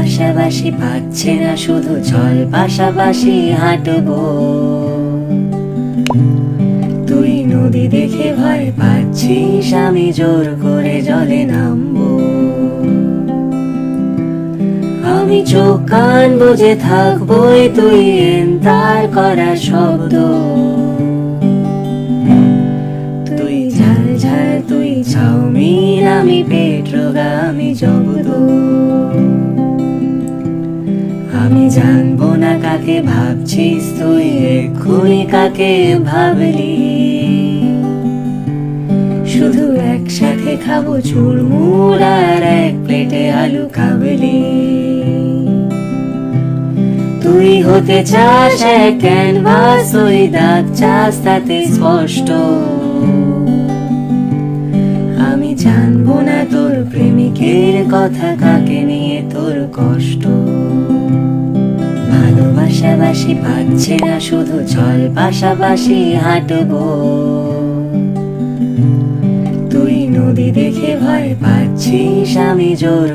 ভালোবাসাবাসি পাচ্ছে না, শুধু চল পাশাপাশি হাঁটবো। তুই নদী দেখে ভয় পাচ্ছিস, আমি জোর করে জলে নামবো। আমি চোখ কান বুঝে থাকবোই, তুই তার করা শব্দ। তুই ঝাল ঝাল, তুই চাউমিন, আমি পেট রোগা, আমি জগদ। আমি জানবো না কাকে ভাবছিস তুই, এক্ষুনি কাকে ভাবলি। শুধু একসাথে খাবো চুরমুর আর এক প্লেটে আলু কাবলি। তুই হতে চাস এক ক্যানভাস, ওই দাগ চাস তাতে স্পষ্ট। আমি জানবো না তোর প্রেমিকের কথা, কাকে নিয়ে তোর কষ্ট। ভালোবাসাবাসি পাচ্ছে না, শুধু চল পাশাপাশি হাঁটবো। তুই নদী দেখে ভয় পাচ্ছিস, আমি জোর